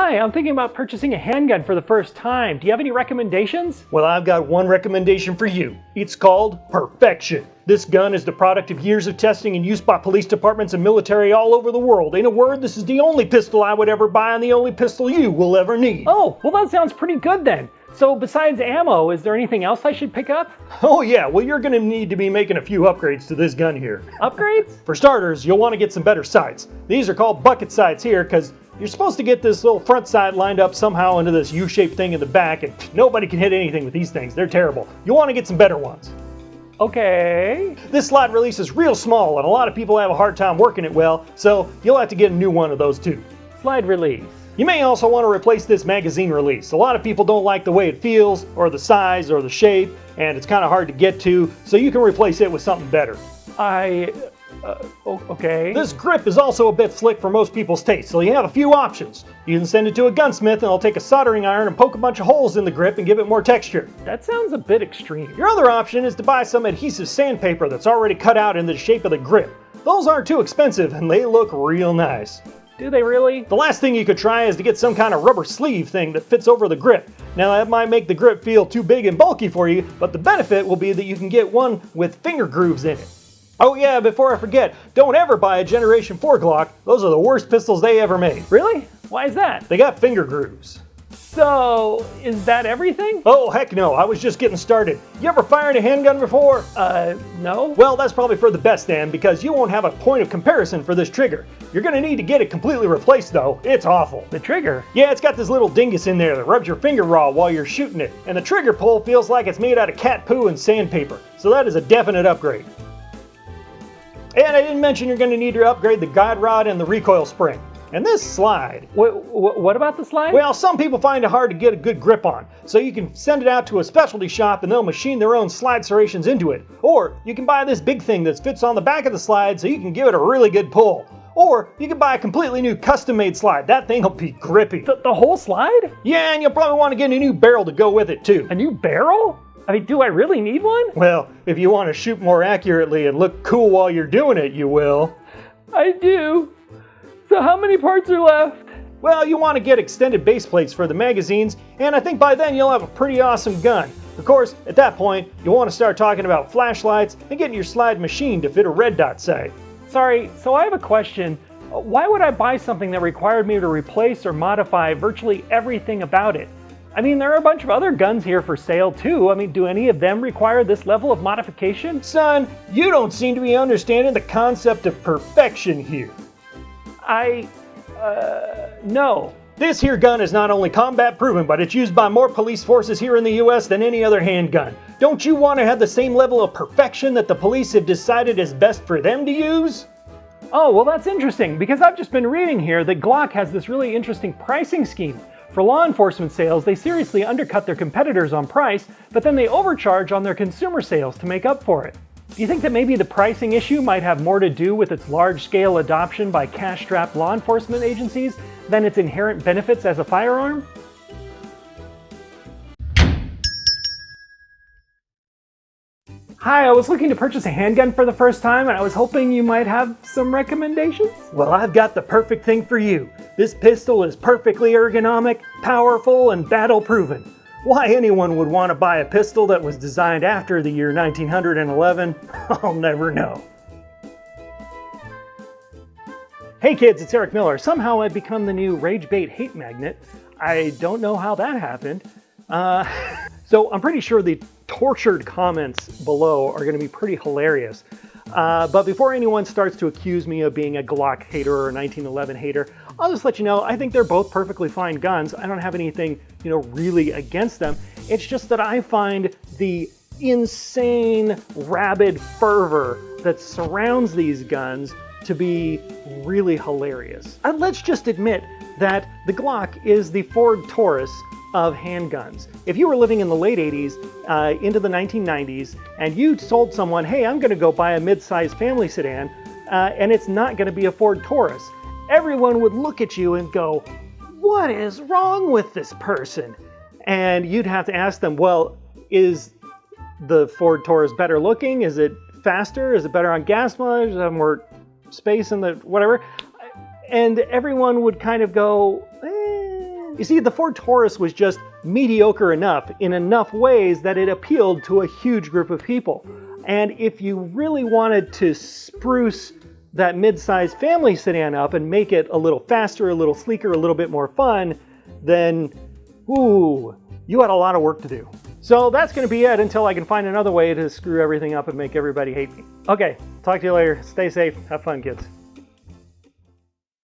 Hi, I'm thinking about purchasing a handgun for the first time. Do you have any recommendations? Well, I've got one recommendation for you. It's called Perfection. This gun is the product of years of testing and use by police departments and military all over the world. In a word, this is the only pistol I would ever buy and the only pistol you will ever need. Oh, well that sounds pretty good then. So besides ammo, is there anything else I should pick up? Oh yeah, well you're going to need to be making a few upgrades to this gun here. Upgrades? For starters, you'll want to get some better sights. These are called bucket sights here because you're supposed to get this little front sight lined up somehow into this U-shaped thing in the back, and nobody can hit anything with these things. They're terrible. You'll want to get some better ones. Okay. This slide release is real small and a lot of people have a hard time working it well, so you'll have to get a new one of those too. Slide release. You may also want to replace this magazine release. A lot of people don't like the way it feels, or the size, or the shape, and it's kind of hard to get to, so you can replace it with something better. Okay. This grip is also a bit slick for most people's taste, so you have a few options. You can send it to a gunsmith and they'll take a soldering iron and poke a bunch of holes in the grip and give it more texture. That sounds a bit extreme. Your other option is to buy some adhesive sandpaper that's already cut out into the shape of the grip. Those aren't too expensive and they look real nice. Do they really? The last thing you could try is to get some kind of rubber sleeve thing that fits over the grip. Now that might make the grip feel too big and bulky for you, but the benefit will be that you can get one with finger grooves in it. Oh yeah, before I forget, don't ever buy a Generation 4 Glock. Those are the worst pistols they ever made. Really? Why is that? They got finger grooves. So, is that everything? Oh heck no, I was just getting started. You ever fired a handgun before? No. Well, that's probably for the best then, because you won't have a point of comparison for this trigger. You're gonna need to get it completely replaced though. It's awful. The trigger? Yeah, it's got this little dingus in there that rubs your finger raw while you're shooting it, and the trigger pull feels like it's made out of cat poo and sandpaper. So that is a definite upgrade. And I didn't mention you're going to need to upgrade the guide rod and the recoil spring. And this slide. What about the slide? Well, some people find it hard to get a good grip on. So you can send it out to a specialty shop and they'll machine their own slide serrations into it. Or you can buy this big thing that fits on the back of the slide so you can give it a really good pull. Or you can buy a completely new custom-made slide. That thing will be grippy. The whole slide? Yeah, and you'll probably want to get a new barrel to go with it too. A new barrel? I mean, do I really need one? Well, if you want to shoot more accurately and look cool while you're doing it, you will. I do. So how many parts are left? Well, you want to get extended base plates for the magazines, and I think by then you'll have a pretty awesome gun. Of course, at that point, you'll want to start talking about flashlights and getting your slide machined to fit a red dot sight. Sorry, so I have a question. Why would I buy something that required me to replace or modify virtually everything about it? I mean, there are a bunch of other guns here for sale too. I mean, do any of them require this level of modification? Son, you don't seem to be understanding the concept of perfection here. No. This here gun is not only combat proven, but it's used by more police forces here in the US than any other handgun. Don't you want to have the same level of perfection that the police have decided is best for them to use? Oh, well that's interesting, because I've just been reading here that Glock has this really interesting pricing scheme. For law enforcement sales, they seriously undercut their competitors on price, but then they overcharge on their consumer sales to make up for it. Do you think that maybe the pricing issue might have more to do with its large-scale adoption by cash-strapped law enforcement agencies than its inherent benefits as a firearm? Hi, I was looking to purchase a handgun for the first time and I was hoping you might have some recommendations? Well, I've got the perfect thing for you. This pistol is perfectly ergonomic, powerful, and battle-proven. Why anyone would want to buy a pistol that was designed after the year 1911, I'll never know. Hey kids, it's Eric Miller. Somehow I've become the new rage bait hate magnet. I don't know how that happened. So I'm pretty sure the tortured comments below are going to be pretty hilarious. But before anyone starts to accuse me of being a Glock hater or a 1911 hater, I'll just let you know I think they're both perfectly fine guns. I don't have anything, really against them. It's just that I find the insane, rabid fervor that surrounds these guns to be really hilarious. And let's just admit that the Glock is the Ford Taurus of handguns. If you were living in the late 80s into the 1990s and you told someone, hey, I'm gonna go buy a mid-sized family sedan and it's not gonna be a Ford Taurus, everyone would look at you and go, what is wrong with this person? And you'd have to ask them, well, is the Ford Taurus better looking? Is it faster? Is it better on gas mileage? Does it have more space in the whatever? And everyone would kind of go, You see, the Ford Taurus was just mediocre enough in enough ways that it appealed to a huge group of people. And if you really wanted to spruce that mid-size family sedan up and make it a little faster, a little sleeker, a little bit more fun, then, ooh, you had a lot of work to do. So that's going to be it until I can find another way to screw everything up and make everybody hate me. Okay, talk to you later. Stay safe. Have fun, kids.